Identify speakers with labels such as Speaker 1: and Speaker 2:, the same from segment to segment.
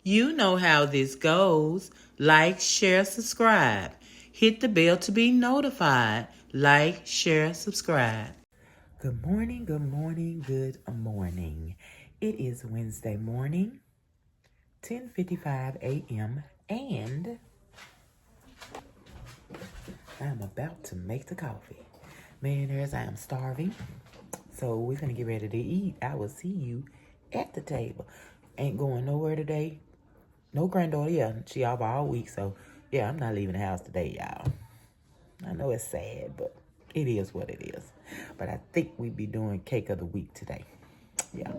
Speaker 1: You know how this goes. Like, share, subscribe. Hit the bell to be notified. Like, share, subscribe. Good morning, good morning, good morning. It is Wednesday morning, 10:55 a.m. and I'm about to make the coffee. Millionaires, I am starving. So we're going to get ready to eat. I will see you at the table. Ain't going nowhere today. No granddaughter, yeah, she off all week, so yeah, I'm not leaving the house today, y'all. I know it's sad, but it is what it is. But I think we be doing cake of the week today. Yeah.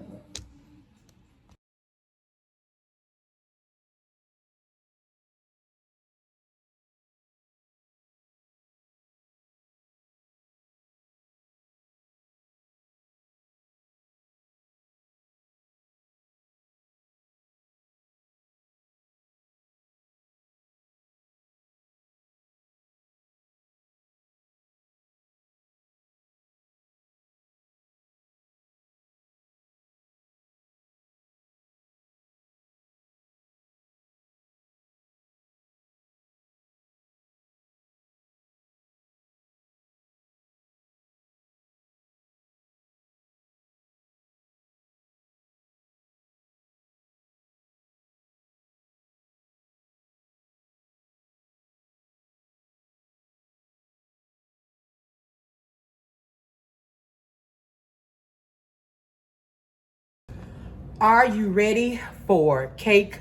Speaker 1: Are you ready for cake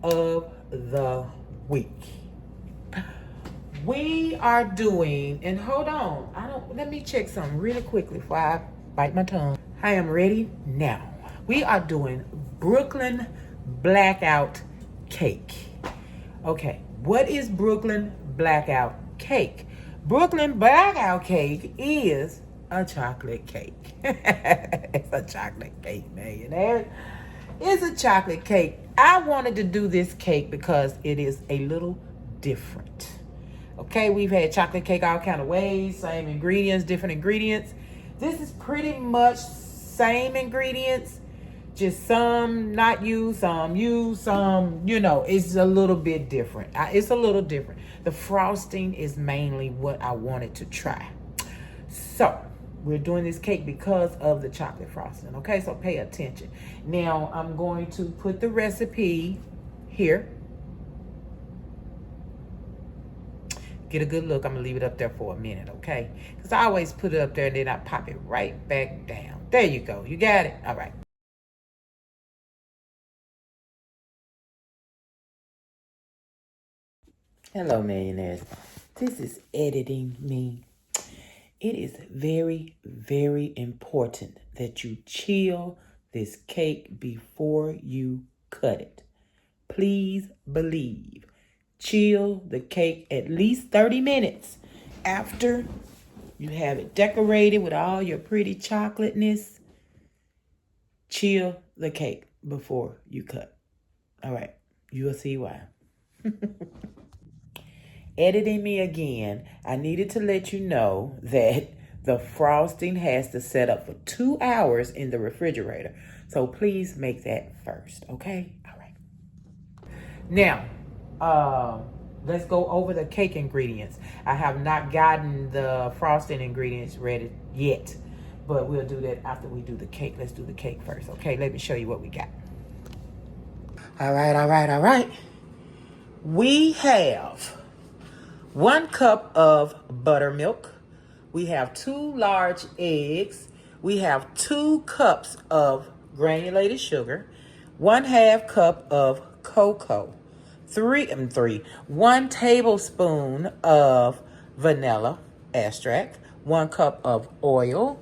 Speaker 1: of the week? We are doing, and hold on, let me check something really quickly before I bite my tongue. I am ready now. We are doing Brooklyn Blackout cake. Okay, what is Brooklyn Blackout cake? Brooklyn Blackout cake is a chocolate cake. It's a chocolate cake, millionaire. It's a chocolate cake. I wanted to do this cake because it is a little different. Okay, we've had chocolate cake all kind of ways, same ingredients, different ingredients. This is pretty much same ingredients, just some not used, some, it's a little bit different. It's a little different. The frosting is mainly what I wanted to try. So, we're doing this cake because of the chocolate frosting, okay? So pay attention. Now, I'm going to put the recipe here. Get a good look. I'm gonna leave it up there for a minute, okay? Because I always put it up there and then I pop it right back down. There you go. You got it? All right. Hello, millionaires. This is editing me. It is very, very important that you chill this cake before you cut it. Please believe. Chill the cake at least 30 minutes after you have it decorated with all your pretty chocolateness. Chill the cake before you cut. All right, you will see why. Editing me again, I needed to let you know that the frosting has to set up for 2 hours in the refrigerator. So please make that first, okay? All right. Now, let's go over the cake ingredients. I have not gotten the frosting ingredients ready yet, but we'll do that after we do the cake. Let's do the cake first, okay? Let me show you what we got. All right. We have 1 cup of buttermilk. We have 2 large eggs. We have 2 cups of granulated sugar, 1/2 cup of cocoa, 1 tablespoon of vanilla extract, 1 cup of oil,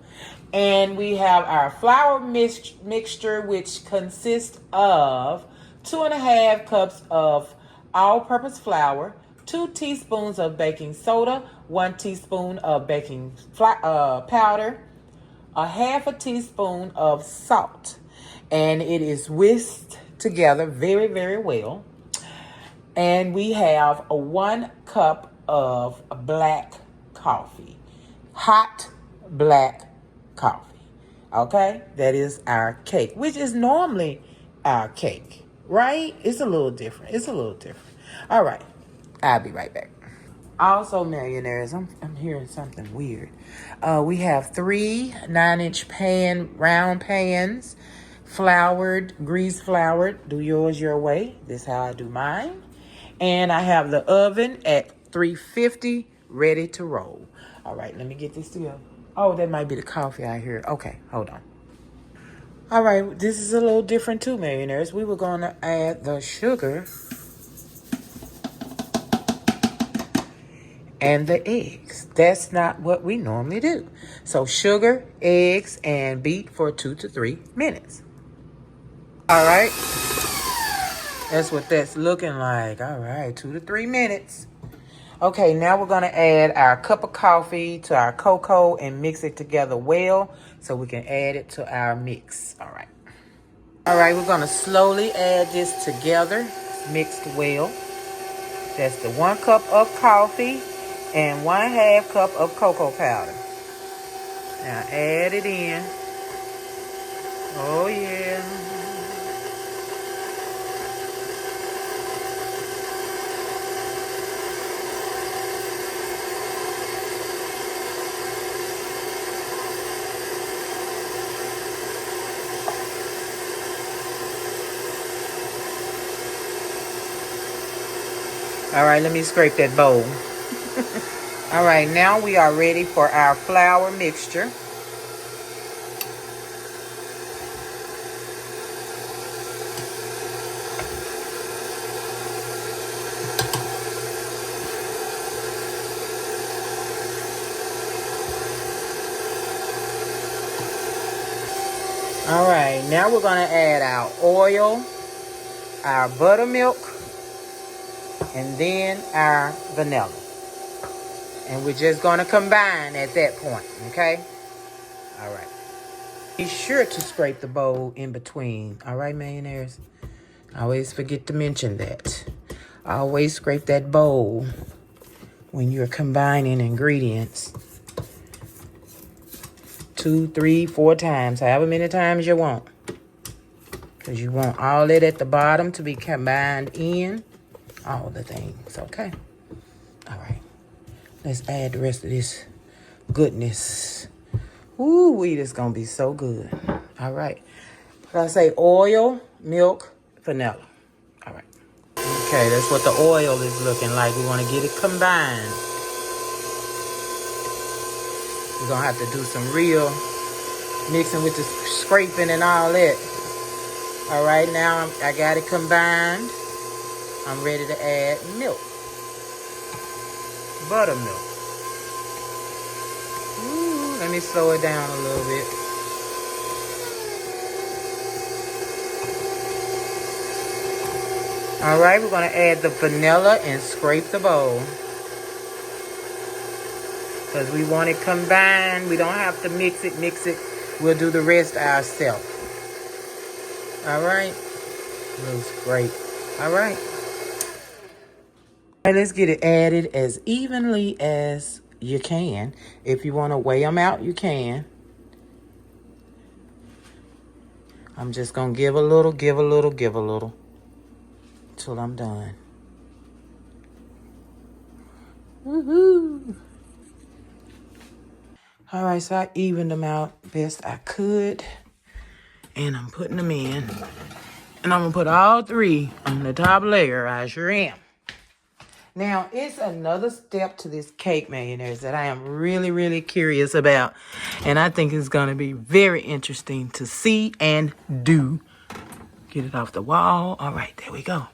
Speaker 1: and we have our flour mixture, which consists of 2.5 cups of all-purpose flour, 2 teaspoons of baking soda, 1 teaspoon of baking powder, 1/2 teaspoon of salt, and it is whisked together very, very well. And we have 1 cup of black coffee, hot black coffee. Okay, that is our cake, which is normally our cake. Right? It's a little different. It's a little different. All right. I'll be right back. Also, millionaires, I'm hearing something weird. We have 3 9-inch round pans, grease floured. Do yours your way. This is how I do mine. And I have the oven at 350, ready to roll. All right, let me get this together. Oh, that might be the coffee I hear. Okay, hold on. All right, this is a little different too, millionaires. We were going to add the sugar and the eggs. That's not what we normally do. So sugar, eggs, and beat for 2 to 3 minutes. All right. That's what that's looking like. All right, 2 to 3 minutes. Okay, now we're going to add our cup of coffee to our cocoa and mix it together well so we can add it to our mix. All right. All right, we're going to slowly add this together, mixed well. That's the 1 cup of coffee and 1/2 cup of cocoa powder. Now add it in. Oh yeah. All right, let me scrape that bowl. All right, now we are ready for our flour mixture. All right, now we're going to add our oil, our buttermilk, and then our vanilla. And we're just going to combine at that point, okay? All right. Be sure to scrape the bowl in between. All right, millionaires? I always forget to mention that. Always scrape that bowl when you're combining ingredients. 2, 3, 4 times, however many times you want. Because you want all that at the bottom to be combined in. All the things, okay? All right. Let's add the rest of this goodness. Ooh, it's going to be so good. All right. I say oil, milk, vanilla. All right. Okay, that's what the oil is looking like. We want to get it combined. We're going to have to do some real mixing with the scraping and all that. All right, now I got it combined. I'm ready to add milk. Buttermilk. Ooh, let me slow it down a little bit. All right, we're going to add the vanilla and scrape the bowl. Because we want it combined. We don't have to mix it. We'll do the rest ourselves. All right. Looks great. All right. All right, let's get it added as evenly as you can. If you want to weigh them out, you can. I'm just going to give a little, till I'm done. Woohoo! All right, so I evened them out best I could. And I'm putting them in. And I'm going to put all 3 on the top layer. I sure am. Now, it's another step to this cake, millionaires, that I am really, really curious about. And I think it's going to be very interesting to see and do. Get it off the wall. All right, there we go.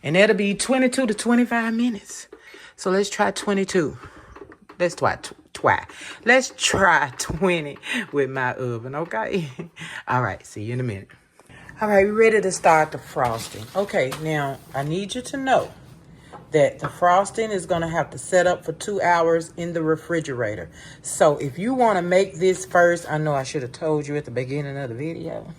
Speaker 1: And that'll be 22 to 25 minutes. So let's try 22. Let's try. Let's try 20 with my oven, okay? All right, see you in a minute. All right, we're ready to start the frosting. Okay, now I need you to know that the frosting is going to have to set up for 2 hours in the refrigerator. So if you want to make this first, I know I should have told you at the beginning of the video.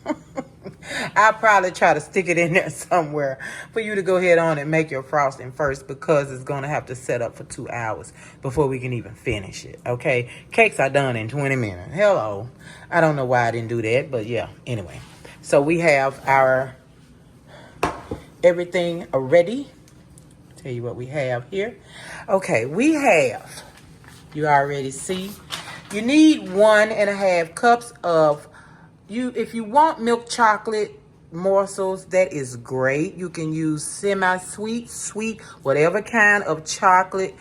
Speaker 1: I'll probably try to stick it in there somewhere for you to go ahead on and make your frosting first, because it's going to have to set up for 2 hours before we can even finish it, okay? Cakes are done in 20 minutes. Hello. I don't know why I didn't do that, but yeah, anyway. So we have our everything ready. Tell you what we have here. Okay, we have, you already see, you need 1.5 cups of, if you want milk chocolate morsels, that is great. You can use semi-sweet, sweet, whatever kind of chocolate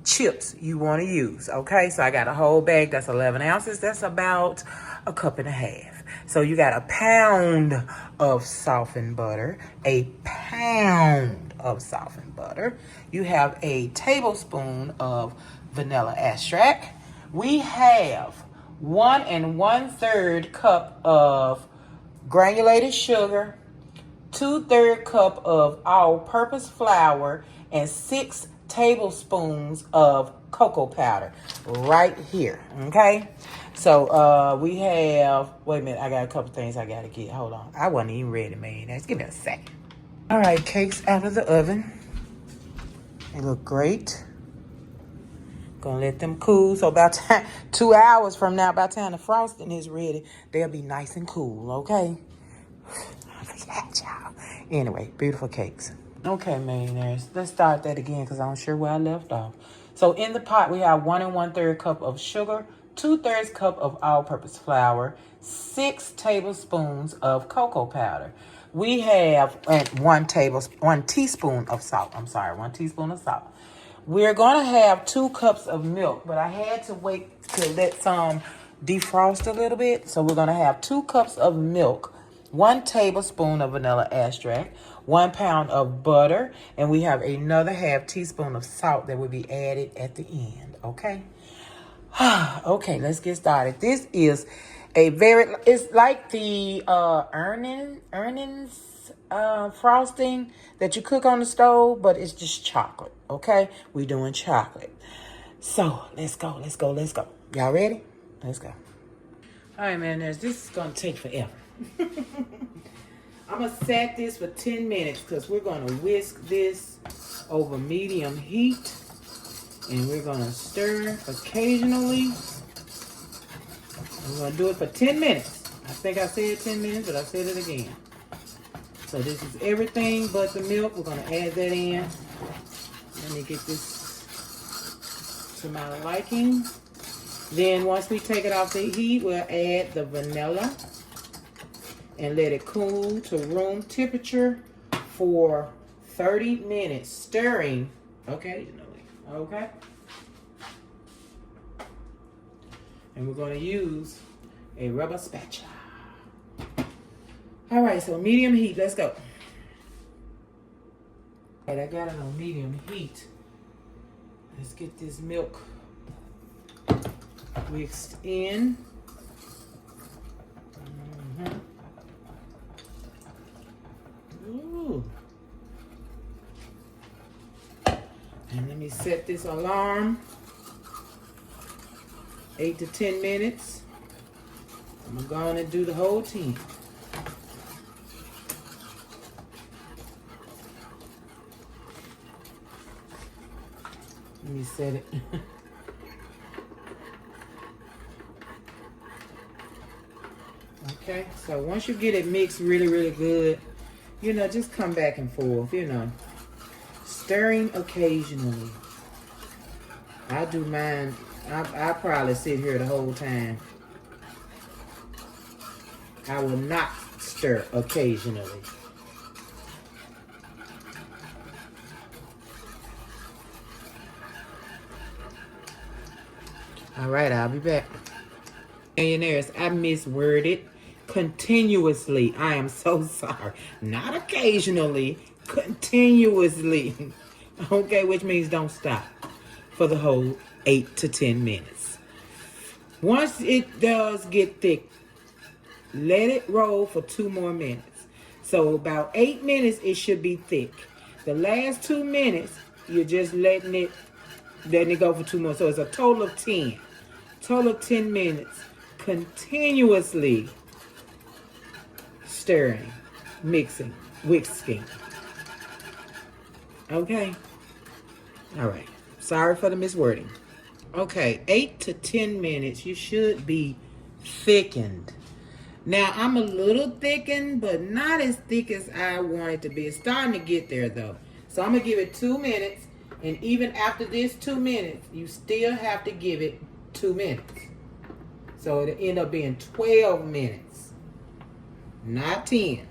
Speaker 1: chips you want to use. Okay, so I got a whole bag. That's 11 ounces. That's about 1.5 cups. So you got 1 pound of softened butter, 1 pound of softened butter. You have a tablespoon of vanilla extract. We have 1 1/3 cup of granulated sugar, 2/3 cup of all-purpose flour, and 6 tablespoons of cocoa powder right here. Okay, so we have, wait a minute, I got a couple things I gotta get. Hold on, I wasn't even ready, man. Just give me a second. All right, cakes out of the oven. They look great. Gonna let them cool. So about 2 hours from now, by the time the frosting is ready, they'll be nice and cool, okay? I forgot, y'all. Anyway, beautiful cakes. Okay, millionaires, let's start that again because I'm sure where I left off. So in the pot, we have 1 1/3 cup of sugar, 2/3 cup of all-purpose flour, 6 tablespoons of cocoa powder. We have 1 teaspoon of salt. I'm sorry, 1 teaspoon of salt. We're going to have 2 cups of milk, but I had to wait to let some defrost a little bit. So we're going to have 2 cups of milk, 1 tablespoon of vanilla extract, 1 pound of butter, and we have another 1/2 teaspoon of salt that will be added at the end, okay? Okay, let's get started. This is it's like the earnings frosting that you cook on the stove, but it's just chocolate, okay? We're doing chocolate. So let's go. Y'all ready? Let's go. All right, man, this is gonna take forever. I'm gonna set this for 10 minutes because we're gonna whisk this over medium heat, and we're gonna stir occasionally. We're gonna do it for 10 minutes. I think I said 10 minutes, but I said it again. So this is everything but the milk. We're gonna add that in. Let me get this to my liking. Then once we take it off the heat, we'll add the vanilla and let it cool to room temperature for 30 minutes, stirring occasionally, okay? And we're gonna use a rubber spatula. All right, so medium heat, let's go. All right, I got it on medium heat. Let's get this milk mixed in. Ooh. And let me set this alarm. 8 to 10 minutes. I'm gonna do the whole 10. Let me set it. Okay, so once you get it mixed really, really good, just come back and forth, stirring occasionally. I do mine. I probably sit here the whole time. I will not stir occasionally. All right, I'll be back. Millionaires, I misworded. Continuously. I am so sorry. Not occasionally, continuously. Okay, which means don't stop for the whole 8 to 10 minutes. Once it does get thick, let it roll for 2 more minutes. So about 8 minutes, it should be thick. The last 2 minutes, you're just letting it go for 2 more. So it's a total of 10. Total of 10 minutes. Continuously stirring, mixing, whisking. Okay? All right. Sorry for the miswording. Okay, 8 to 10 minutes. You should be thickened. Now, I'm a little thickened, but not as thick as I want it to be. It's starting to get there, though. So I'm going to give it 2 minutes. And even after this 2 minutes, you still have to give it 2 minutes. So it'll end up being 12 minutes, not 10.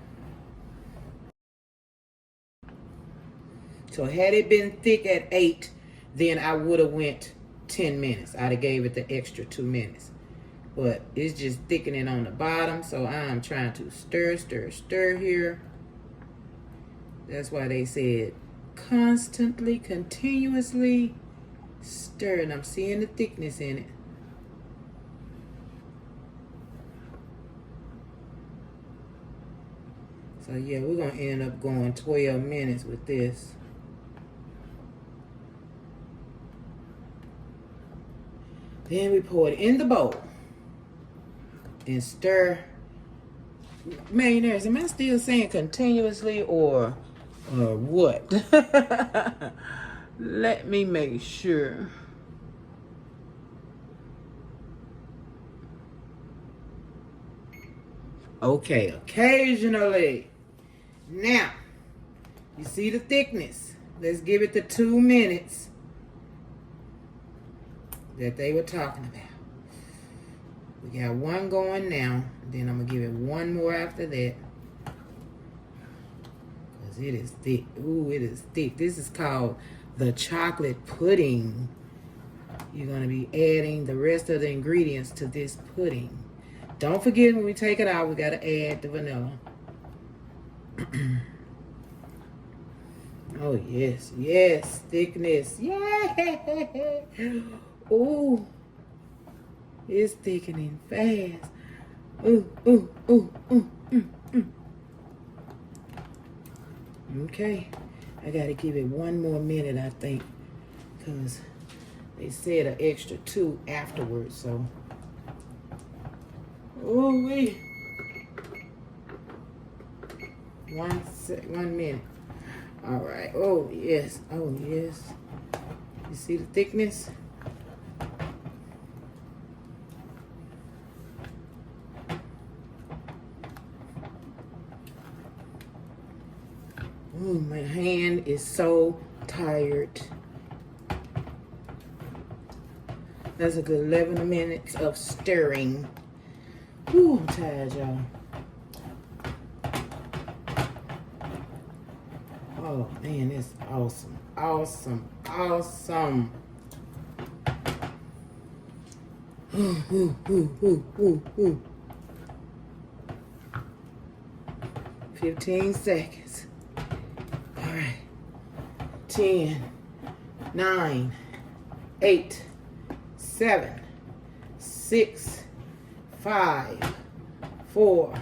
Speaker 1: So had it been thick at 8, then I would have went 10 minutes. I'd have gave it the extra 2 minutes. But it's just thickening on the bottom, so I'm trying to stir here. That's why they said constantly, continuously stir. And I'm seeing the thickness in it. So yeah, we're gonna end up going 12 minutes with this. Then we pour it in the bowl and stir. Millionaires, am I still saying continuously or what? Let me make sure. Okay, occasionally. Now, you see the thickness. Let's give it the 2 minutes that they were talking about. We got one going now. Then I'm going to give it one more after that. Because it is thick. Ooh, it is thick. This is called the chocolate pudding. You're going to be adding the rest of the ingredients to this pudding. Don't forget when we take it out, we got to add the vanilla. Oh, yes. Yes. Thickness. Yeah. Ooh. It's thickening fast. Ooh, ooh, ooh, ooh, Okay. I got to give it one more minute, I think. Because they said an extra 2 afterwards, so. Ooh, wee. 1 minute. All right. Oh, yes. Oh, yes. You see the thickness? Ooh, my hand is so tired. That's a good 11 minutes of stirring. Ooh, I'm tired, y'all. Oh, man, it's awesome. Awesome. Awesome. Ooh, ooh, ooh, ooh, ooh, ooh. 15 seconds. All right. 10, 9, 8, 7, 6, 5, 4,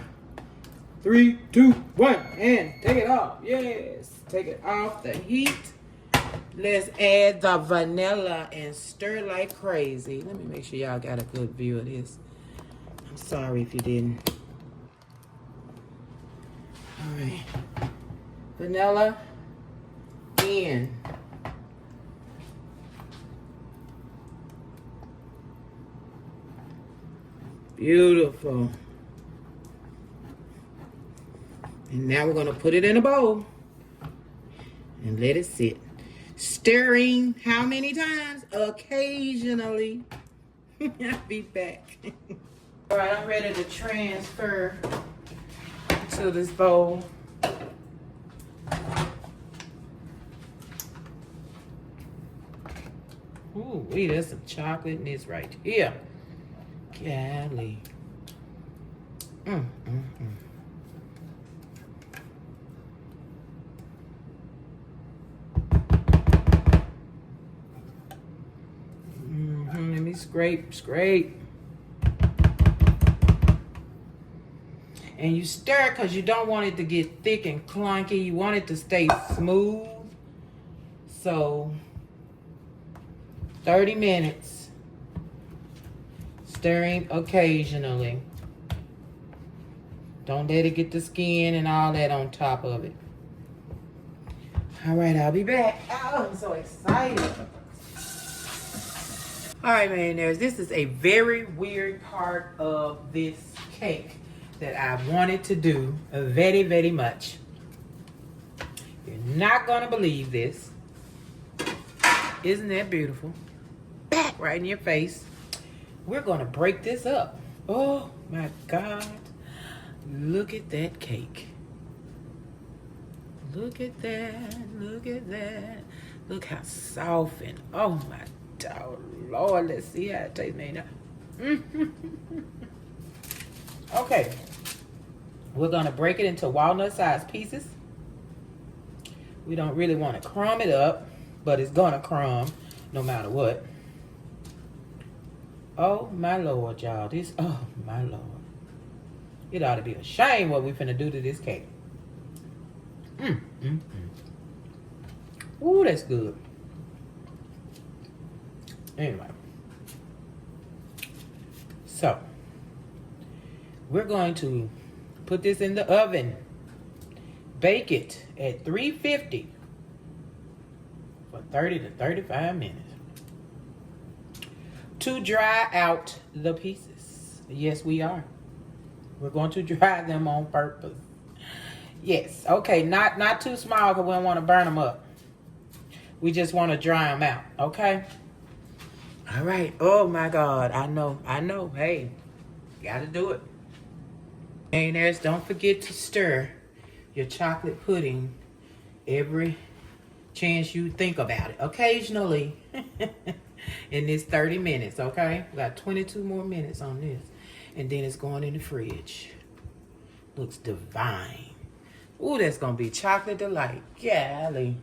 Speaker 1: 3, 2, 1, and take it off. Yes, take it off the heat. Let's add the vanilla and stir like crazy. Let me make sure y'all got a good view of this. I'm sorry if you didn't. All right. Vanilla in. Beautiful. And now we're going to put it in a bowl and let it sit. Stirring how many times? Occasionally. I'll be back. All right, I'm ready to transfer to this bowl. Ooh, wait, there's some chocolate in this right here. Golly. Let me scrape. And you stir because you don't want it to get thick and clunky. You want it to stay smooth. So 30 minutes. Stirring occasionally. Don't let it get the skin and all that on top of it. All right, I'll be back. Oh, I'm so excited. All right, millionaires, this is a very weird part of this cake. that I wanted to do very, very much. You're not gonna believe this. Isn't that beautiful? Right in your face. We're gonna break this up. Oh my God. Look at that cake. Look at that, look at that. Look how soft and, oh my God, Lord, let's see how it tastes made now. Okay, we're gonna break it into walnut-sized pieces. We don't really want to crumb it up, but it's gonna crumb no matter what. Oh my Lord, y'all, this, oh my Lord. It ought to be a shame what we finna do to this cake. Ooh, that's good. Anyway. So, we're going to put this in the oven. Bake it at 350 for 30 to 35 minutes. To dry out the pieces. Yes, we are. We're going to dry them on purpose. Yes, okay, not too small because we don't want to burn them up. We just want to dry them out, okay? All right, oh my God, I know. Hey, gotta do it. Millionaires, don't forget to stir your chocolate pudding every chance you think about it. Occasionally, in this 30 minutes, okay? We got 22 more minutes on this. And then it's going in the fridge. Looks divine. Ooh, that's gonna be chocolate delight. Golly.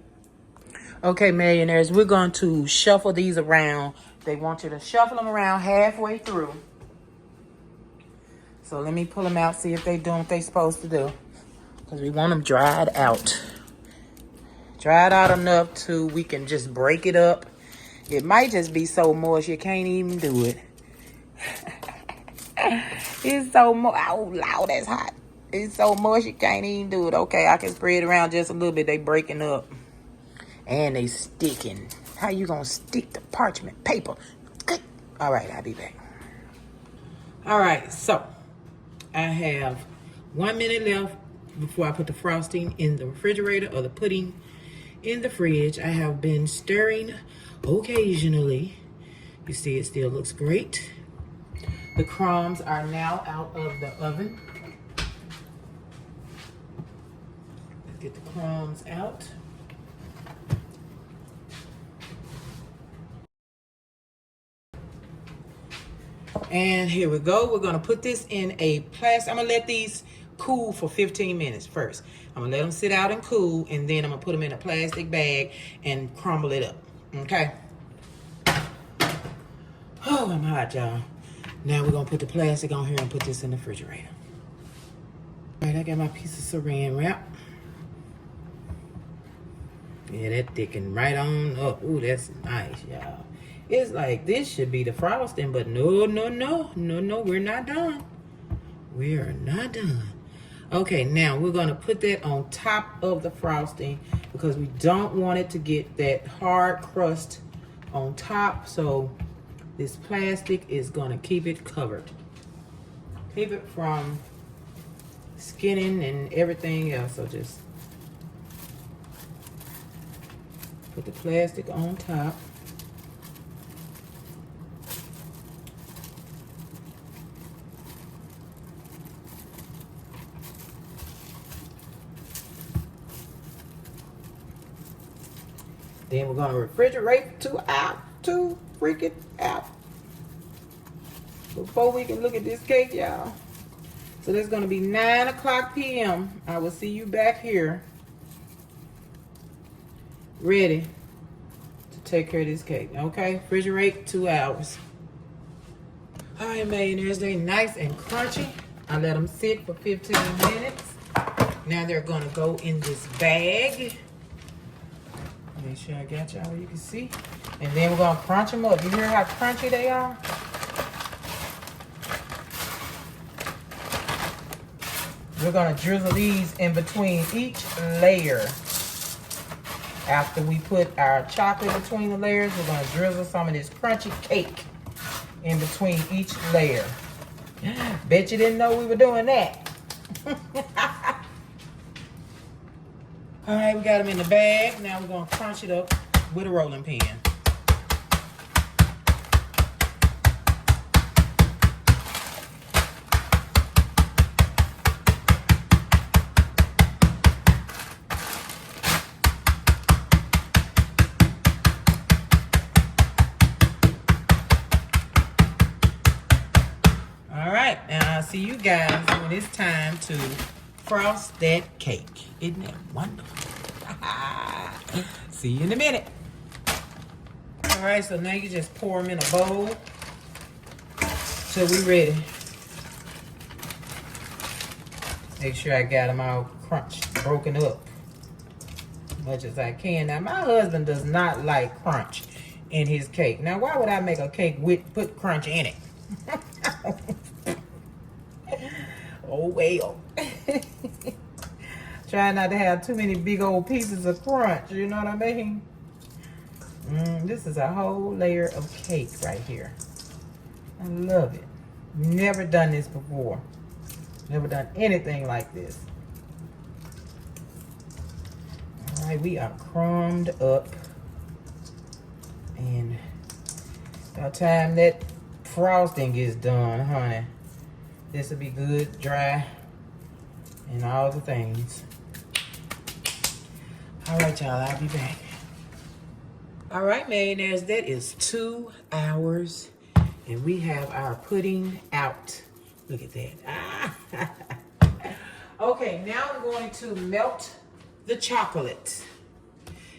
Speaker 1: Okay, millionaires, we're going to shuffle these around. They want you to shuffle them around halfway through. So let me pull them out, see if they're doing what they're supposed to do. Because we want them dried out. Dried out enough to we can just break it up. It might just be so moist you can't even do it. It's so moist. Oh, Lord, that's hot. It's so moist you can't even do it. Okay, I can spread it around just a little bit. They breaking up. And they sticking. How you gonna stick the parchment paper? All right, I'll be back. All right, so I have 1 minute left before I put the frosting in the refrigerator or the pudding in the fridge. I have been stirring occasionally. You see it still looks great. The crumbs are now out of the oven. Let's get the crumbs out. And here we go. We're gonna put this in a plastic. I'm gonna let these cool for 15 minutes first. I'm gonna let them sit out and cool, and then I'm gonna put them in a plastic bag and crumble it up. Okay. Oh, I'm hot, y'all. Now we're gonna put the plastic on here and put this in the refrigerator. All right, I got my piece of saran wrap. Yeah, that thickened right on up. Ooh, that's nice, y'all. It's like this should be the frosting, but no, we're not done. We are not done. Okay, now we're gonna put that on top of the frosting because we don't want it to get that hard crust on top. So this plastic is gonna keep it covered. Keep it from skinning and everything else. So just put the plastic on top. Then we're gonna refrigerate 2 hours, 2 freaking hours before we can look at this cake, y'all. So that's gonna be 9 o'clock p.m. I will see you back here, ready to take care of this cake. Okay, refrigerate 2 hours. All right, millionaires, they nice and crunchy. I let them sit for 15 minutes. Now they're gonna go in this bag. Make sure I got y'all where you can see. And then we're gonna crunch them up. You hear how crunchy they are? We're gonna drizzle these in between each layer. After we put our chocolate between the layers, we're gonna drizzle some of this crunchy cake in between each layer. Bet you didn't know we were doing that. All right, we got them in the bag. Now we're gonna crunch it up with a rolling pin. All right, now I'll see you guys when it's time to frost that cake. Isn't that wonderful? See you in a minute. All right, so now you just pour them in a bowl till we ready. Make sure I got them all crunched, broken up as much as I can. Now, my husband does not like crunch in his cake. Now, why would I make a cake with put crunch in it? Oh, well. Try not to have too many big old pieces of crunch, you know what I mean? This is a whole layer of cake right here. I love it. Never done this before. Never done anything like this. All right, we are crumbed up. And by the time that frosting gets done, honey, this will be good, dry, and all the things. All right, y'all, I'll be back. All right, millionaires, that is 2 hours, and we have our pudding out. Look at that. Okay, now I'm going to melt the chocolate.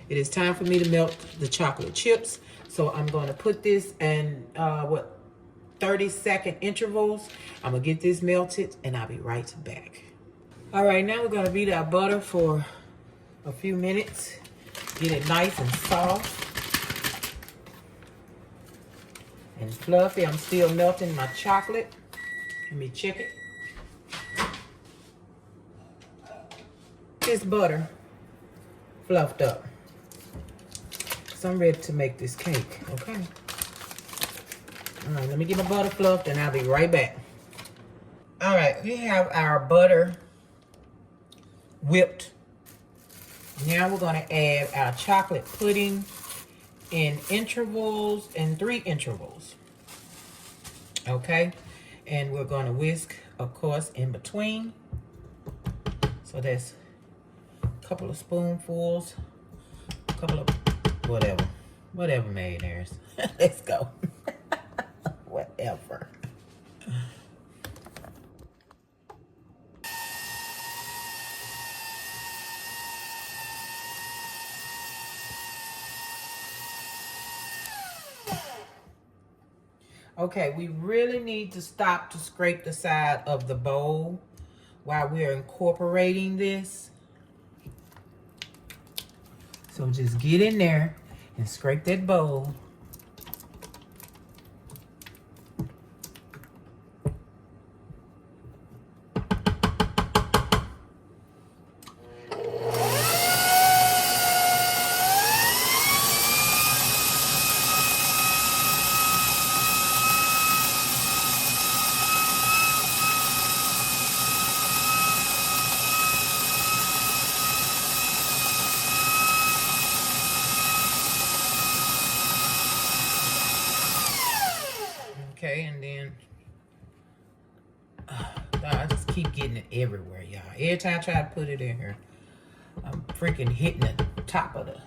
Speaker 1: It is time for me to melt the chocolate chips. So I'm going to put this in, 30-second intervals. I'm going to get this melted, and I'll be right back. All right, now we're going to beat our butter for a few minutes. Get it nice and soft and fluffy. I'm still melting my chocolate. Let me check it. This butter fluffed up. So I'm ready to make this cake, okay? All right, let me get my butter fluffed and I'll be right back. All right, we have our butter whipped. Now we're gonna add our chocolate pudding in intervals, in 3 intervals. Okay, and we're gonna whisk, of course, in between. So that's a couple of spoonfuls, a couple of whatever millionaires. Let's go. Whatever. Okay, we really need to stop to scrape the side of the bowl while we're incorporating this. So just get in there and scrape that bowl. Okay, and then I just keep getting it everywhere, y'all. Every time I try to put it in here, I'm freaking hitting the top of the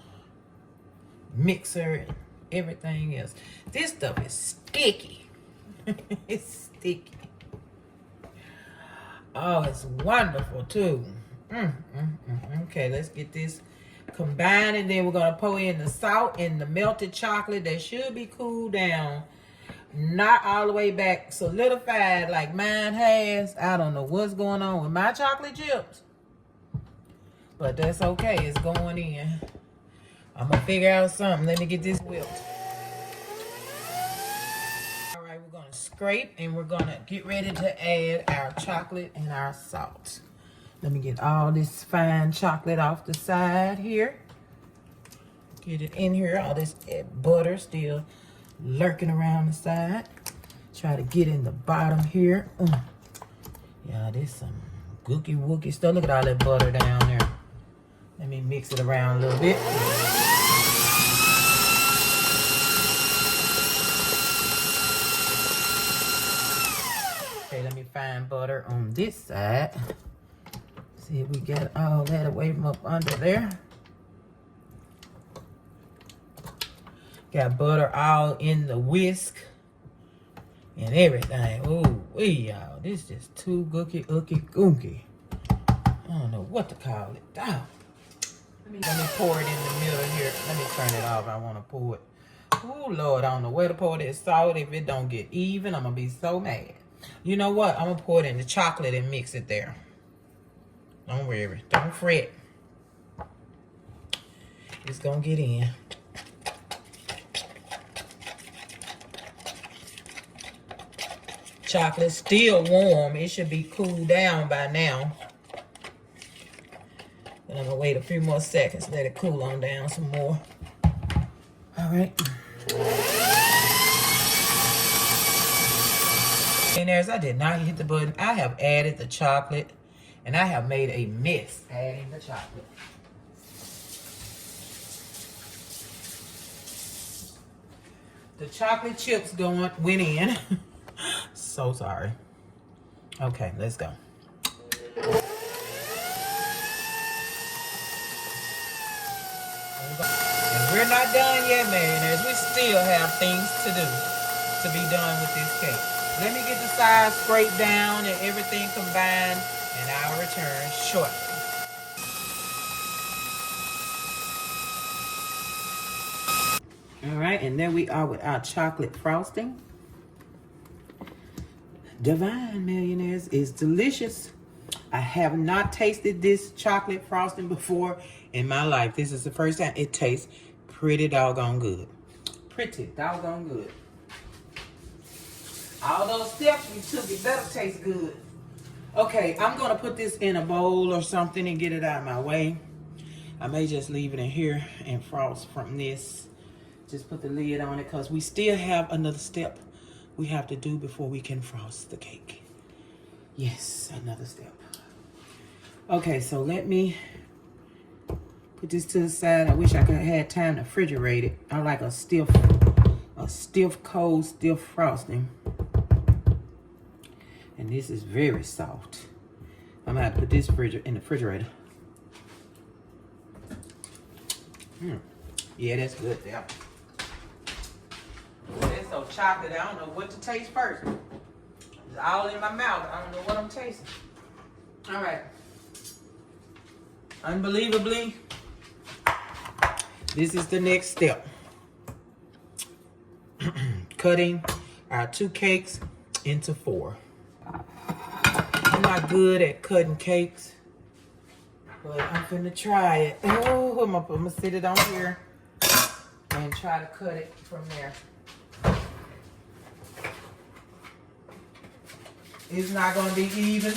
Speaker 1: mixer and everything else. This stuff is sticky. It's sticky. Oh, it's wonderful too. Okay, let's get this combined, and then we're gonna pour in the salt and the melted chocolate that should be cooled down. Not all the way back solidified like mine has. I don't know what's going on with my chocolate chips, but that's okay. It's going in. I'm gonna figure out something. Let me get this whipped. All right, we're gonna scrape and we're gonna get ready to add our chocolate and our salt. Let me get all this fine chocolate off the side here. Get it in here. All this butter still lurking around the side. Try to get in the bottom here. Yeah, there's some gooky wooky stuff. Look at all that butter down there. Let me mix it around a little bit. Okay, let me find butter on this side. See if we get all that away from up under there. Got butter all in the whisk and everything. Ooh, y'all. This is just too gooky, goonky. I don't know what to call it. Oh. Let me pour it in the middle here. Let me turn it off. I want to pour it. Oh, Lord, I don't know where to pour this salt. If it don't get even, I'm going to be so mad. You know what? I'm going to pour it in the chocolate and mix it there. Don't worry. Don't fret. It's going to get in. Chocolate still warm. It should be cooled down by now. But I'm going to wait a few more seconds. Let it cool on down some more. All right. Millionaires, I did not hit the button. I have added the chocolate. And I have made a mess adding the chocolate. The chocolate chips went in. So sorry. Okay, let's go. And we're not done yet, millionaires. We still have things to do to be done with this cake. Let me get the sides scraped down and everything combined, and I'll return shortly. All right, and there we are with our chocolate frosting. Divine, millionaires, is delicious. I have not tasted this chocolate frosting before in my life. This is the first time. It tastes pretty doggone good. Pretty doggone good. All those steps we took, it better taste good. Okay, I'm going to put this in a bowl or something and get it out of my way. I may just leave it in here and frost from this. Just put the lid on it because we still have another step we have to do before we can frost the cake. Yes, another step. Okay, so let me put this to the side. I wish I could have had time to refrigerate it. I like a stiff, cold, stiff frosting. And this is very soft. I'm gonna have to put this in the refrigerator. Yeah, that's good there. It's so chocolate, I don't know what to taste first. It's all in my mouth. I don't know what I'm tasting. All right. Unbelievably, this is the next step. Cutting our 2 cakes into 4. I'm not good at cutting cakes, but I'm finna try it. Oh, I'm gonna sit it on here and try to cut it from there. It's not gonna be even.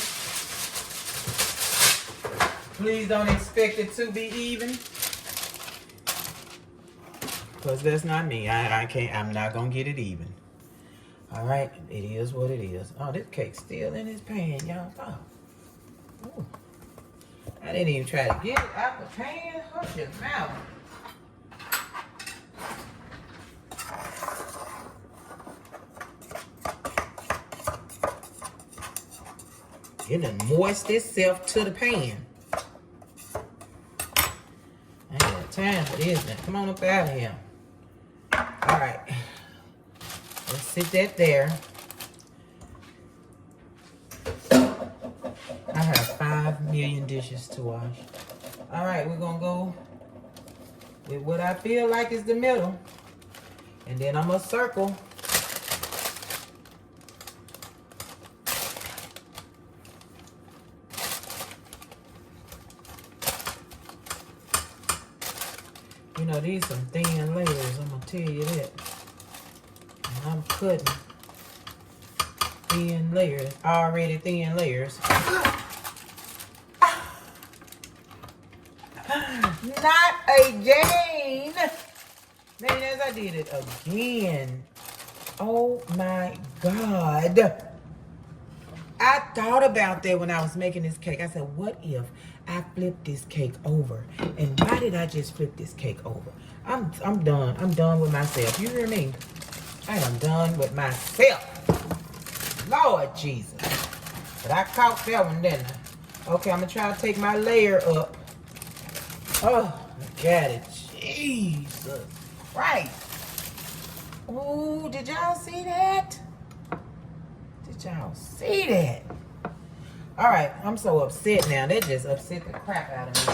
Speaker 1: Please don't expect it to be even, because that's not me. I'm not gonna get it even. All right, it is what it is. Oh, this cake's still in this pan, y'all. Oh. Ooh. I didn't even try to get it out the pan. Hush your mouth. It done moist itself to the pan. I ain't got time for this now. Come on up out of here. All right. Let's sit that there. I have 5 million dishes to wash. All right, we're gonna go with what I feel like is the middle. And then I'm gonna circle. You know, these some thin layers, I'm gonna tell you that. And I'm cutting thin layers, already thin layers. Not again! Man, as I did it again. Oh my God. I thought about that when I was making this cake. I said, what if I flip this cake over? And why did I just flip this cake over? I'm done. I'm done with myself. You hear me? I am done with myself. Lord Jesus. But I caught that one, didn't I? Okay, I'm going to try to take my layer up. Oh, got it. Jesus Christ. Ooh, did y'all see that? Did y'all see that? All right, I'm so upset now. That just upset the crap out of me.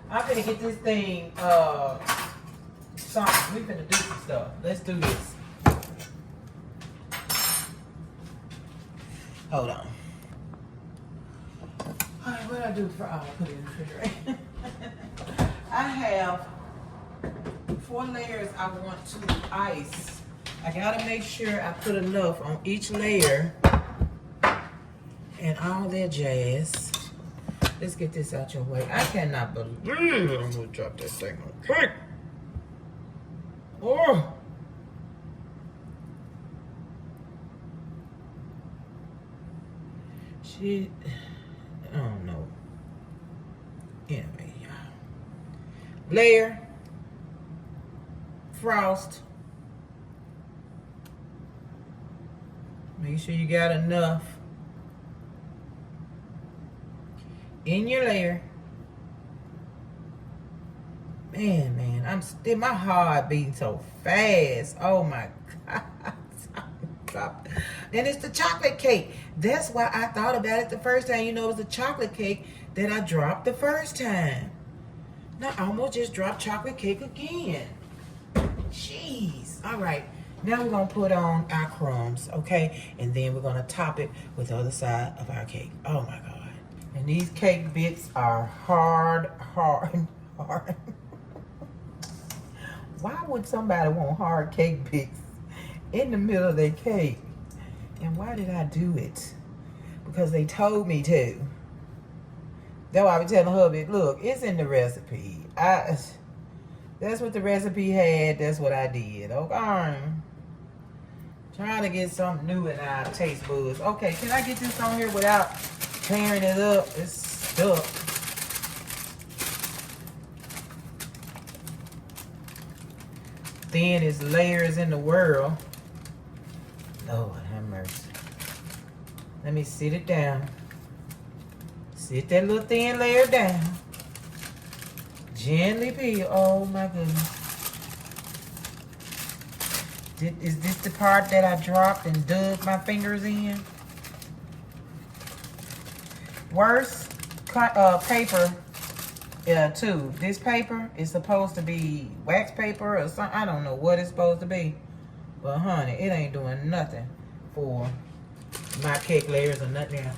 Speaker 1: I'm gonna get this thing, something. We finna do some stuff. Let's do this. Hold on. All right, what do I do for, put it in the refrigerator. I have 4 layers I want to ice. I gotta make sure I put enough on each layer and all that jazz. Let's get this out your way. I cannot believe I'm gonna drop that thing on cake. Oh. I don't know. Anyway, y'all. Layer. Frost. Make sure you got enough in your layer. Man, I'm still, my heart beating so fast. Oh my God. And it's the chocolate cake. That's why I thought about it the first time. You know, it was the chocolate cake that I dropped the first time. Now I almost just dropped chocolate cake again. Jeez. All right. Now we're going to put on our crumbs, okay? And then we're going to top it with the other side of our cake. Oh, my God. And these cake bits are hard. Why would somebody want hard cake bits in the middle of their cake? And why did I do it? Because they told me to. That's why I was telling hubby, look, it's in the recipe. That's what the recipe had. That's what I did. Okay. Trying to get something new in our taste buds. Okay, can I get this on here without tearing it up? It's stuck. Thinnest layers in the world. Lord have mercy. Let me sit it down. Sit that little thin layer down. Gently peel. Oh my goodness. Is this the part that I dropped and dug my fingers in? Worst paper too. This paper is supposed to be wax paper or something. I don't know what it's supposed to be. But honey, it ain't doing nothing for my cake layers or nothing else.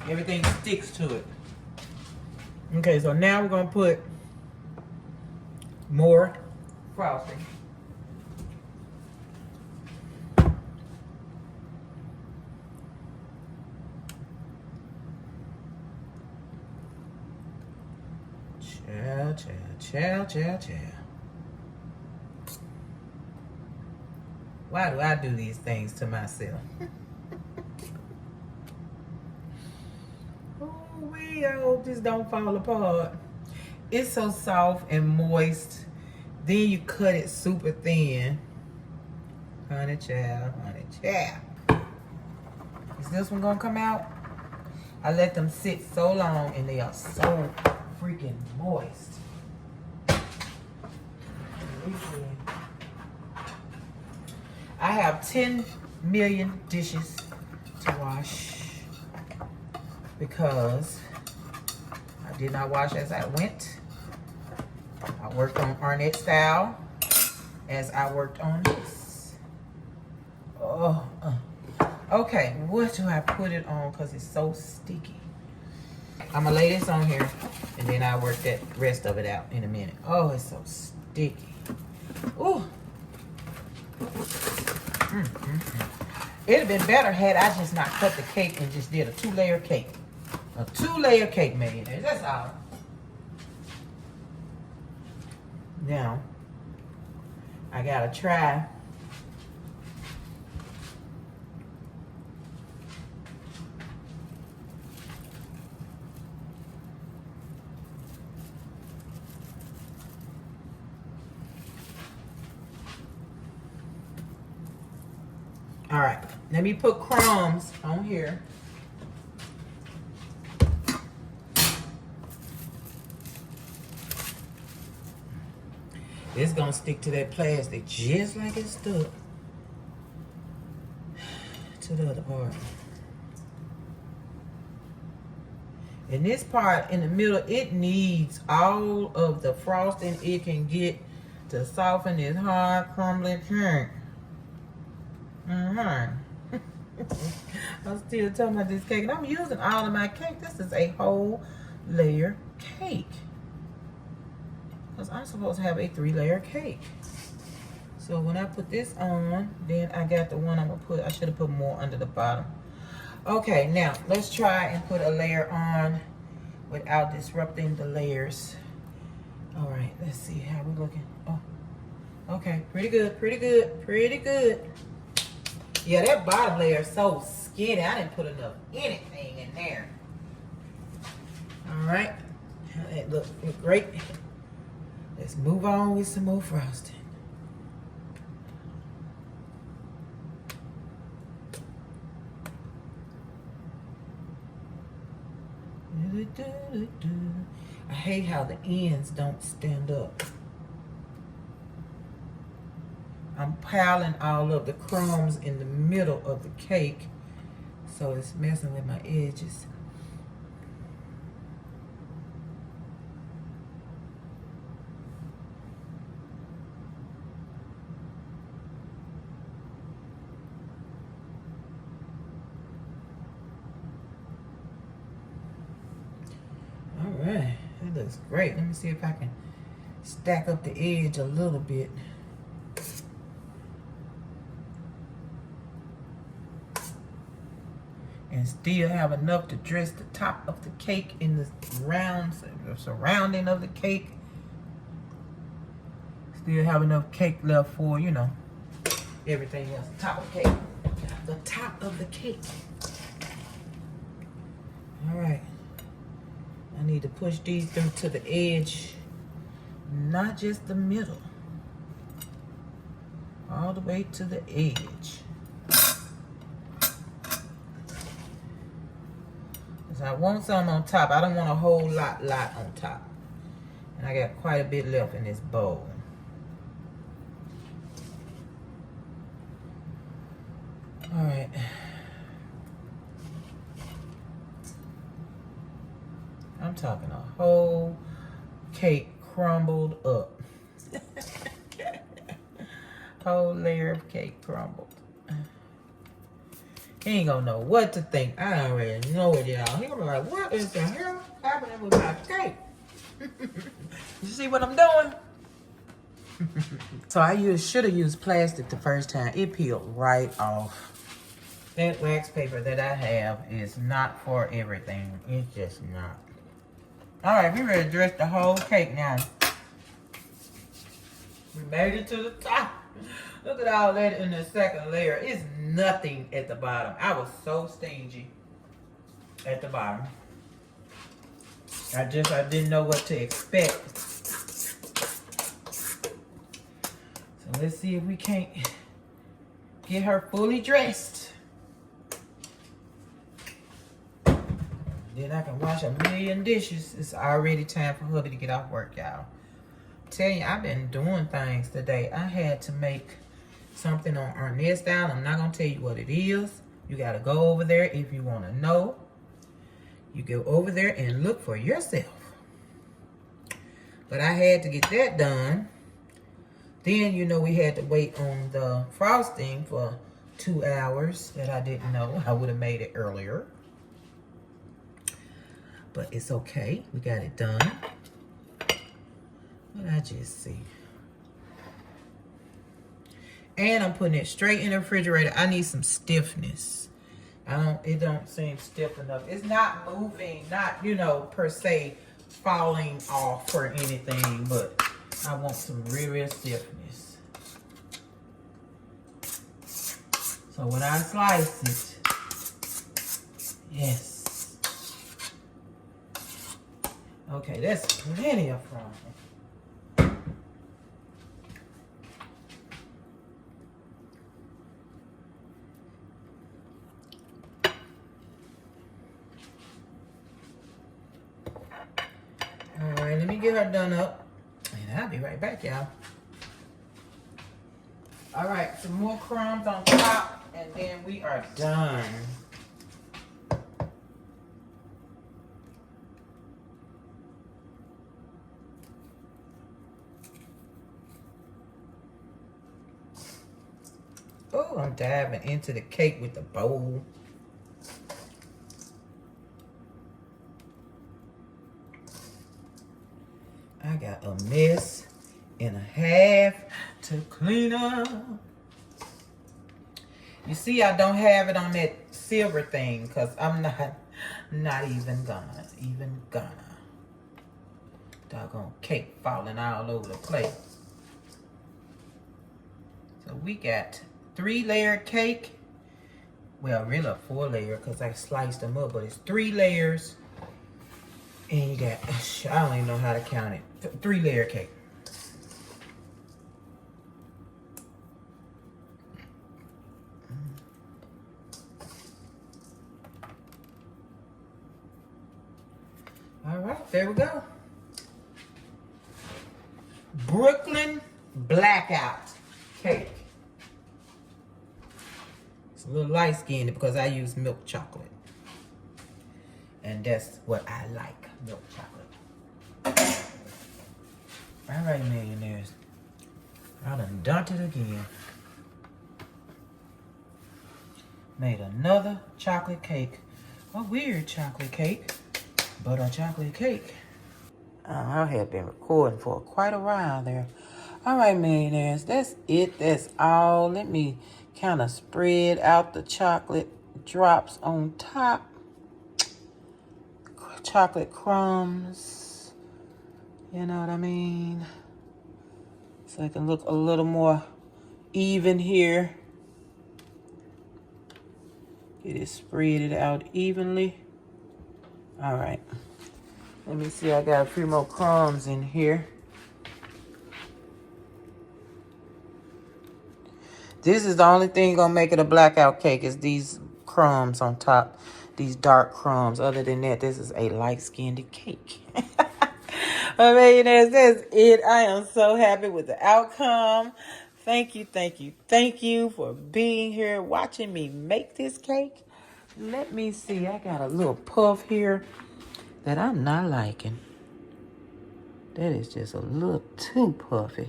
Speaker 1: Everything sticks to it. Okay, so now we're gonna put more frosting. Chow. Why do I do these things to myself? I hope this don't fall apart. It's so soft and moist. Then you cut it super thin. Honey child. Is this one gonna come out? I let them sit so long and they are so freaking moist. I have 10 million dishes to wash because I did not wash as I went. I worked on Arnett style as I worked on this. Okay, what do I put it on because it's so sticky? I'm gonna lay this on here and then I'll work that rest of it out in a minute. Oh, it's so sticky. Ooh. It'd have been better had I just not cut the cake and just did a 2-layer cake. A 2-layer cake mayonnaise, that's all. Now, I gotta try All right, let me put crumbs on here. It's gonna stick to that plastic just like it stuck to the other part. And this part in the middle, it needs all of the frosting it can get to soften this hard crumbling cake. I'm still talking about this cake, and I'm using all of my cake. This is a whole layer cake, because I'm supposed to have a 3-layer cake. So when I put this on, then I got the one I'm gonna put. I should have put more under the bottom. Okay, now let's try and put a layer on without disrupting the layers. All right, let's see how we're looking. Oh, okay, pretty good, pretty good, pretty good. Yeah, that bottom layer is so skinny. I didn't put enough anything in there. All right, that look great. Let's move on with some more frosting. I hate how the ends don't stand up. I'm piling all of the crumbs in the middle of the cake, so it's messing with my edges. All right, that looks great. Let me see if I can stack up the edge a little bit. And still have enough to dress the top of the cake in the round surrounding of the cake. Still have enough cake left for, you know, everything else. Top of the cake. The top of the cake. All right. I need to push these through to the edge, not just the middle. All the way to the edge. I want some on top. I don't want a whole lot on top. And I got quite a bit left in this bowl. All right. I'm talking a whole cake crumbled up. Whole layer of cake crumbled. He ain't gonna know what to think. I already know it, y'all. He gonna be like, what is the hell happening with my cake? You see what I'm doing? So I should have used plastic the first time. It peeled right off. That wax paper that I have is not for everything. It's just not. All right, we ready to dress the whole cake now. We made it to the top. Look at all that in the second layer. It's nothing at the bottom. I was so stingy at the bottom. I didn't know what to expect. So let's see if we can't get her fully dressed. Then I can wash a million dishes. It's already time for hubby to get off work, y'all. Tell you, I've been doing things today. I had to make something on Ernest style. I'm not gonna tell you what it is. You gotta go over there if you wanna know. You go over there and look for yourself. But I had to get that done. Then, you know, we had to wait on the frosting for 2 hours that I didn't know. I would have made it earlier. But it's okay. We got it done. What did I just see? And I'm putting it straight in the refrigerator. I need some stiffness. It don't seem stiff enough. It's not moving, not, you know, per se falling off or anything, but I want some real stiffness. So when I slice it, yes. Okay, that's plenty of frosting. All right, let me get her done up. And I'll be right back, y'all. All right, some more crumbs on top, and then we are done. Oh, I'm diving into the cake with the bowl. I got a mess and a half to clean up. You see, I don't have it on that silver thing because I'm not even gonna. Doggone cake falling all over the place. So we got 3-layer cake. Well, really a 4-layer because I sliced them up, but it's 3 layers. And you got, I don't even know how to count it. 3-layer cake. All right, there we go. Brooklyn Blackout cake. It's a little light skinned because I use milk chocolate. And that's what I like, milk chocolate. All right, millionaires. I done it again. Made another chocolate cake. A weird chocolate cake, but a chocolate cake. I have been recording for quite a while there. All right, millionaires, that's it. That's all. Let me kind of spread out the chocolate drops on top. Chocolate crumbs. You know what I mean? So it can look a little more even here. Get it spread out evenly. All right. Let me see, I got a few more crumbs in here. This is the only thing gonna make it a blackout cake is these crumbs on top. These dark crumbs. Other than that, this is a light-skinned cake. I mean, that's it. I am so happy with the outcome. Thank you for being here, watching me make this cake. Let me see, I got a little puff here that I'm not liking. That is just a little too puffy.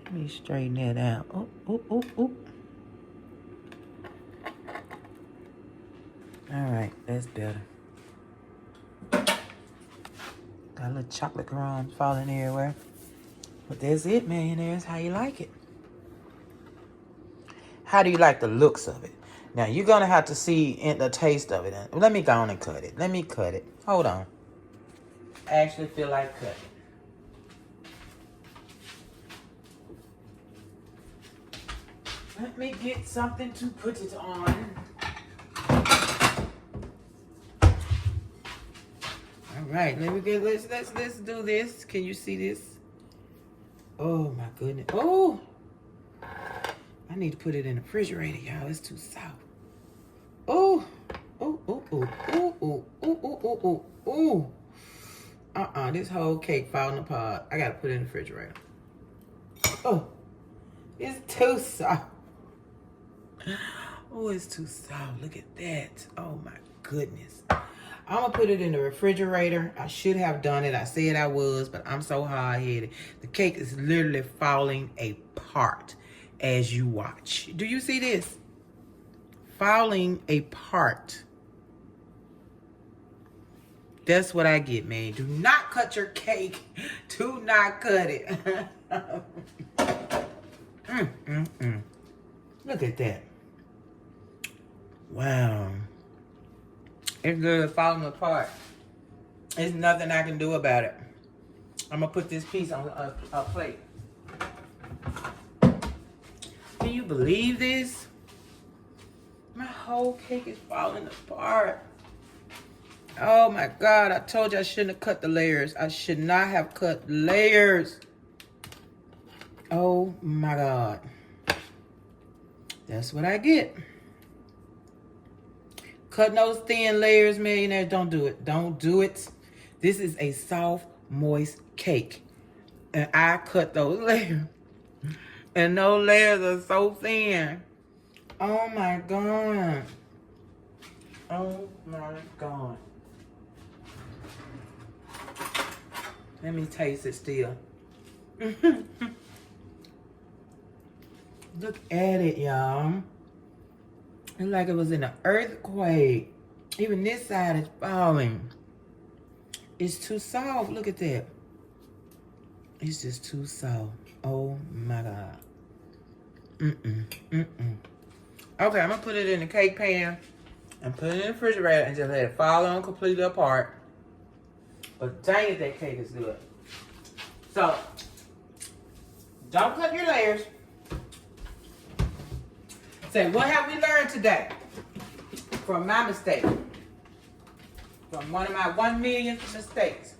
Speaker 1: Let me straighten that out. Oh. All right, that's better. Got a little chocolate crumbs falling everywhere. But that's it, millionaires. How you like it? How do you like the looks of it? Now, you're going to have to see the taste of it. Let me go on and cut it. Let me cut it. Hold on. I actually feel like cutting. Let me get something to put it on. All right, let me get let's do this. Can you see this? Oh my goodness. Oh, I need to put it in the refrigerator, y'all. It's too soft. Oh. This whole cake falling apart. I gotta put it in the refrigerator. Oh, it's too soft. Oh, it's too soft. Look at that. Oh my goodness. I'm gonna put it in the refrigerator. I should have done it. I said I was, but I'm so hard-headed. The cake is literally falling apart as you watch. Do you see this? Falling apart. That's what I get, man. Do not cut your cake. Do not cut it. Look at that. Wow. It's good falling apart. There's nothing I can do about it. I'm gonna put this piece on a plate. Can you believe this? My whole cake is falling apart. Oh my God, I told you I shouldn't have cut the layers. I should not have cut layers. Oh my God. That's what I get. Cutting those thin layers, millionaires, don't do it. Don't do it. This is a soft moist cake. And I cut those layers. And those layers are so thin. Oh my God. Oh my God. Let me taste it still. Look at it, y'all. It's like it was in an earthquake. Even this side is falling. It's too soft. Look at that. It's just too soft. Oh my God. Okay, I'm gonna put it in the cake pan and put it in the refrigerator and just let it fall on completely apart. But dang it, that cake is good. So, don't cut your layers. Say, what have we learned today from my mistake? From one of my 1 million mistakes.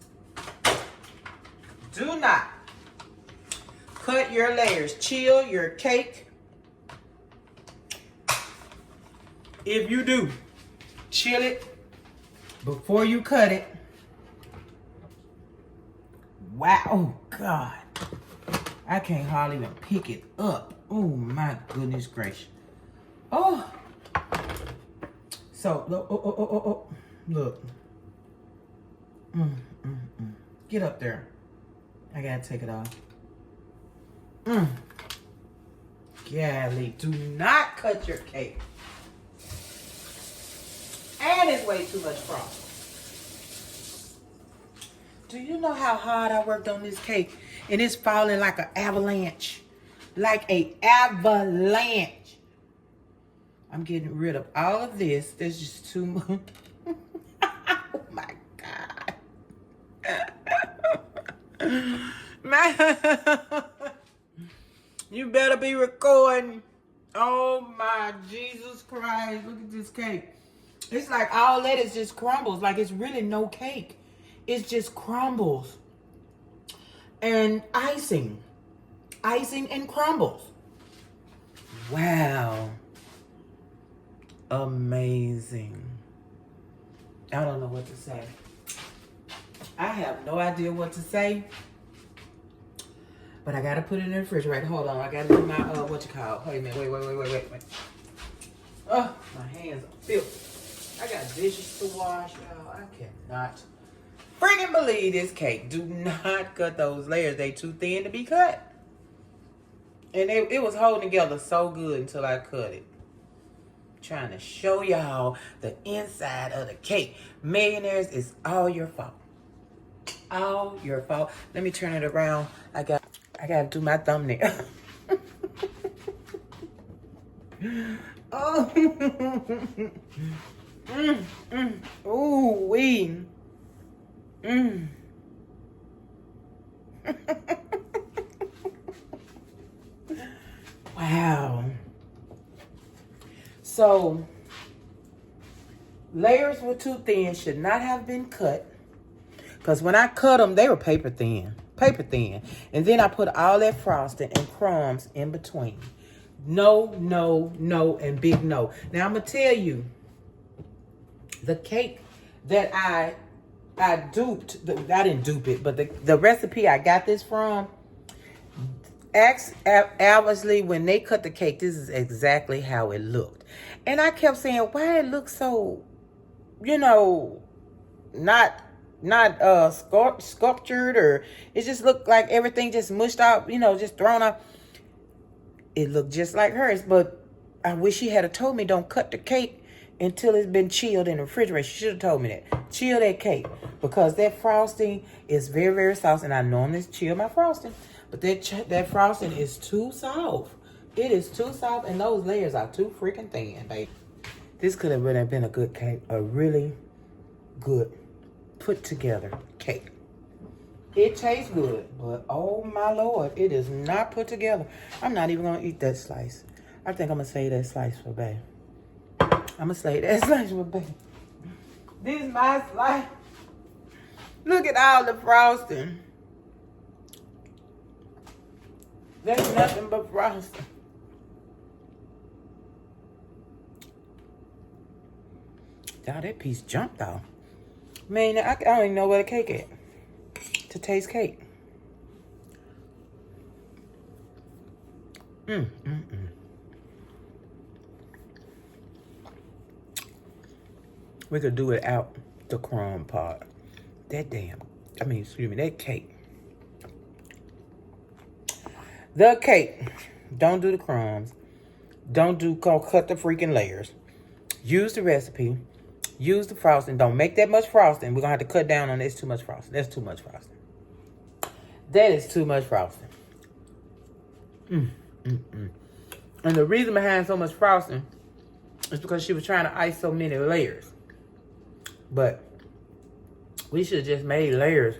Speaker 1: Do not cut your layers. Chill your cake. If you do, chill it before you cut it. Wow, oh God. I can't hardly even pick it up. Oh my goodness gracious. Oh. So, look. Get up there. I gotta take it off. Golly, do not cut your cake. And it's way too much frost. Do you know how hard I worked on this cake? And it's falling like an avalanche. Like an avalanche. I'm getting rid of all of this. There's just too much. Oh my God. Man. You better be recording. Oh my Jesus Christ. Look at this cake. It's like all that is just crumbles. Like it's really no cake. It's just crumbles. And icing. Icing and crumbles. Wow. Amazing. I don't know what to say. I have no idea what to say. But I gotta put it in the refrigerator. Hold on. I gotta do my, what you call? Wait a minute. Wait. Oh, my hands are filthy. I got dishes to wash, y'all. I cannot freaking believe this cake. Do not cut those layers. They too thin to be cut. And it was holding together so good until I cut it. Trying to show y'all the inside of the cake. Millionaires, is all your fault. All your fault. Let me turn it around. I gotta do my thumbnail. Oh. Ooh wee. Wow. So, layers were too thin, should not have been cut. Because when I cut them, they were paper thin. Paper thin. And then I put all that frosting and crumbs in between. No, and big no. Now, I'm going to tell you, the cake that I duped, I didn't dupe it, but the recipe I got this from, obviously, when they cut the cake, this is exactly how it looked. And I kept saying, why it looks so, not sculptured, or it just looked like everything just mushed out, just thrown out. It looked just like hers, but I wish she had told me don't cut the cake until it's been chilled in the refrigerator. She should have told me that. Chill that cake, because that frosting is very, very soft, and I normally chill my frosting, but that frosting is too soft. It is too soft, and those layers are too freaking thin, baby. This could have really been a good cake, a really good put together cake. It tastes good, but oh my Lord, it is not put together. I'm not even gonna eat that slice. I think I'm gonna save that slice for bae. I'm gonna save that slice for bae. This is my slice. Look at all the frosting. There's nothing but frosting. God, that piece jumped off. Man, I don't even know where the cake at. to taste cake. We could do it out the crumb part. That cake. The cake. Don't do the crumbs. Don't cut the freaking layers. Use the recipe. Use the frosting. Don't make that much frosting. We're going to have to cut down on this. Too much frosting. That's too much frosting. That is too much frosting. And the reason behind so much frosting is because she was trying to ice so many layers. But we should have just made layers.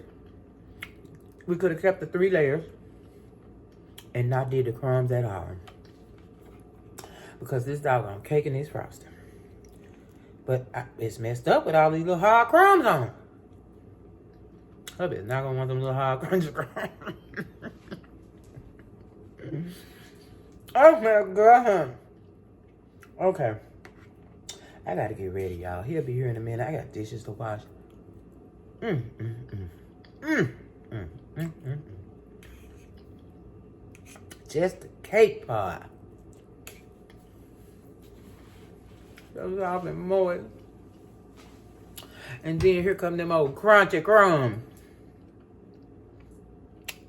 Speaker 1: We could have kept the 3 layers and not did the crumbs at all. Because this doggone cake and this frosting. But it's messed up with all these little hard crumbs on it. Hubby's not going to want them little hard crunchy crumbs. Oh my God. Okay. I got to get ready, y'all. He'll be here in a minute. I got dishes to wash. Just the cake part. Those off and moist. And then here come them old crunchy crumbs.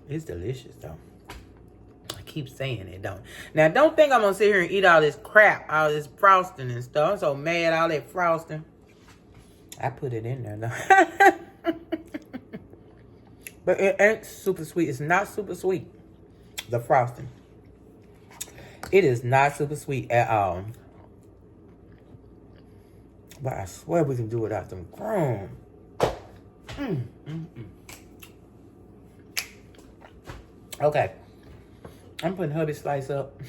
Speaker 1: It's delicious though. I keep saying it, don't. Now don't think I'm gonna sit here and eat all this crap, all this frosting and stuff. I'm so mad, all that frosting. I put it in there though. But it ain't super sweet. It's not super sweet. The frosting. It is not super sweet at all. But I swear we can do it without them crumbs. Okay. I'm putting hubby slice up.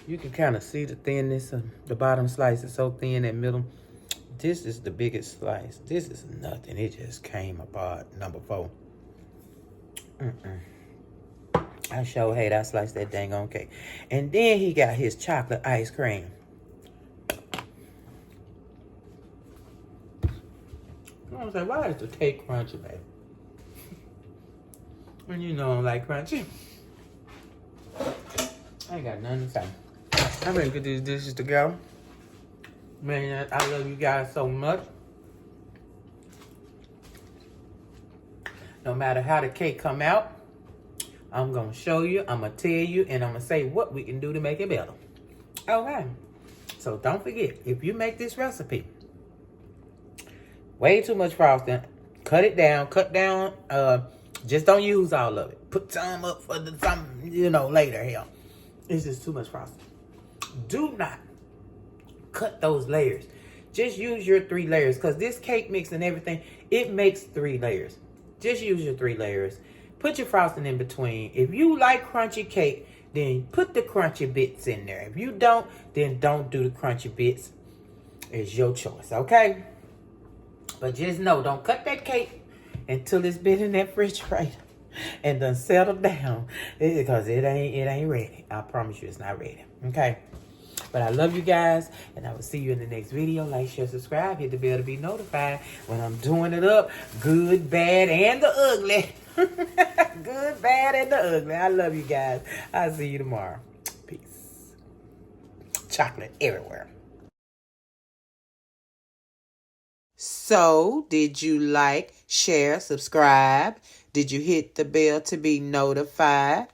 Speaker 1: You can kind of see the thinness of the bottom slice is so thin, that middle. This is the biggest slice. This is nothing. It just came apart. Number 4. I sure hate I sliced that dang on cake. And then he got his chocolate ice cream. I was like, why is the cake crunchy, baby? When you know I don't like crunchy. I ain't got nothing to say. I'm ready to get these dishes to go. Man, I love you guys so much. No matter how the cake come out, I'm going to show you, I'm going to tell you, and I'm going to say what we can do to make it better. Okay. So don't forget, if you make this recipe, way too much frosting, cut it down, just don't use all of it. Put some up for later, hell. It's just too much frosting. Do not cut those layers. Just use your 3 layers, because this cake mix and everything, it makes 3 layers. Just use your 3 layers. Put your frosting in between. If you like crunchy cake, then put the crunchy bits in there. If you don't, then don't do the crunchy bits. It's your choice, okay? But just know, don't cut that cake until it's been in that refrigerator and done settle down, because it ain't ready. I promise you, it's not ready, okay? But I love you guys, and I will see you in the next video. Like, share, subscribe, hit the bell to be notified when I'm doing it up. Good, bad, and the ugly. Good, bad, and the ugly. I love you guys. I'll see you tomorrow. Peace. Chocolate everywhere. So, did you like, share, subscribe? Did you hit the bell to be notified?